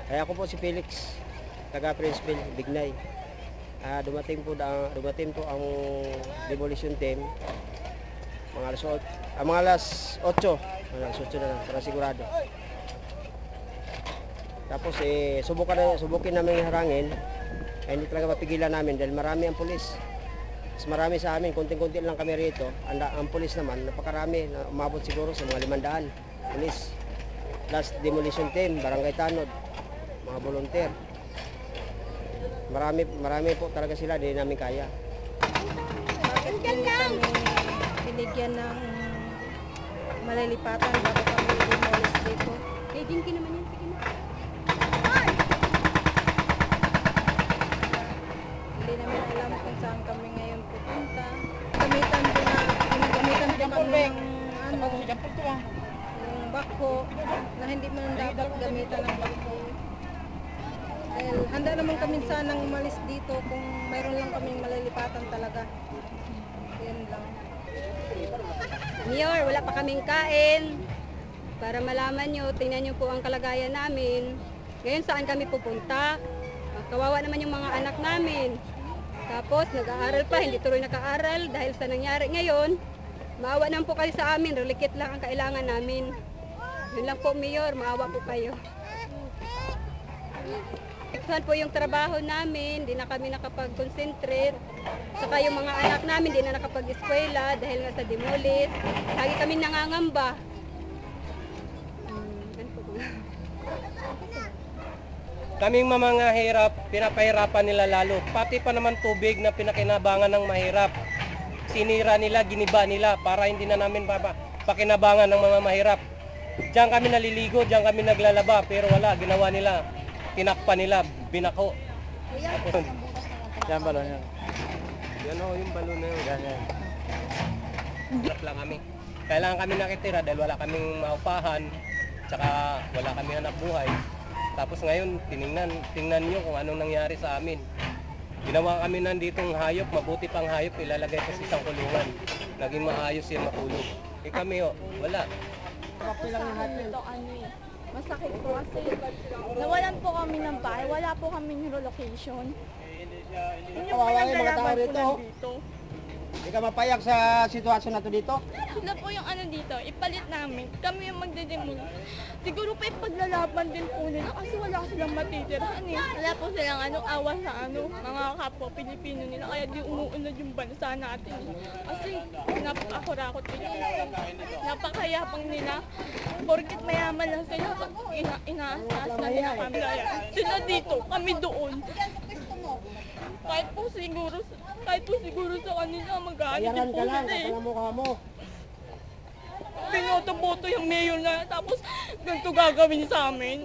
Ay ako po si Felix, taga Princeville, Bignay. Dumating po ang demolition team mga alas 8 na lang, para sigurado. Tapos subukin namin harangin, hindi talaga mapigilan namin dahil marami ang pulis. Mas marami sa amin, konting-konti lang kami rito. Ang pulis naman, napakarami, umabot siguro sa mga 500 pulis. Plus demolition team, barangay tanod, mga volunteer. Marami po talaga sila, hindi namin kaya. Bakit hindi kami binigyan ng malalipatan bago kami demolish dito? Eh, dinki naman yun. Sige na. Hindi namin alam kung saan kami ngayon pupunta. Gamitan din kami ng yung bako na hindi man dapat gamitan ng bako. Dahil handa naman kami sanang umalis dito kung mayroon lang kaming malalipatan talaga. Yan lang. Mayor, wala pa kaming kain. Para malaman nyo, tingnan nyo po ang kalagayan namin. Ngayon saan kami pupunta? Kawawa naman yung mga anak namin. Tapos nag-aaral pa, hindi tuloy naka-aral dahil sa nangyari ngayon. Maawa naman po kayo sa amin, relikit lang ang kailangan namin. Yun lang po, Mayor, maawa po kayo. Saan po yung trabaho namin, di na kami nakapag-concentrate. Saka yung mga anak namin, di na nakapag-eskwela dahil nga sa demolish. Lagi kami nangangamba. Kaming mga hirap, pinapahirapan nila lalo. Pati pa naman tubig na pinakinabangan ng mahirap. Sinira nila, giniba nila para hindi na namin pakinabangan ng mga mahirap. Diyan kami naliligo, diyan kami naglalaba, pero wala, ginawa nila. Tinakpan nila, binako. Tapos, yan balon yan. Yan o, yung balon na yun. Ganyan. Hirap lang kami. Kailangan kami nakitira dahil wala kaming maupahan, tsaka wala kami hanap buhay. Tapos ngayon, tingnan nyo kung anong nangyari sa amin. Ginawa kami nanditong hayop, mabuti pang hayop, ilalagay ko sa isang kulungan. Naging maayos yan matulog. Kami wala. Masakit po kasi nawalan po kami ng bahay, wala po kami relocation. Yun yung pinaglalaban po nandito. Hindi ka mapayag sa sitwasyon na to dito? Sila po yung dito, ipalit namin. Kami yung magdedemol. Siguro pa ipaglalaban din po nila kasi wala silang matitirahan eh. Wala po silang awa sa mga kapwa Pilipino nila. Kaya di umuunod yung bansa natin. Kasi napakakurakot nila. Napakayapang nila. Porkit mayaman lang sila, inaasas na nila kami. Sila dito, kami doon. Kahit po siguro sa kanila mag-aanit po sila eh. Binoto-boto yung mayor na tapos ganito gagawin sa amin.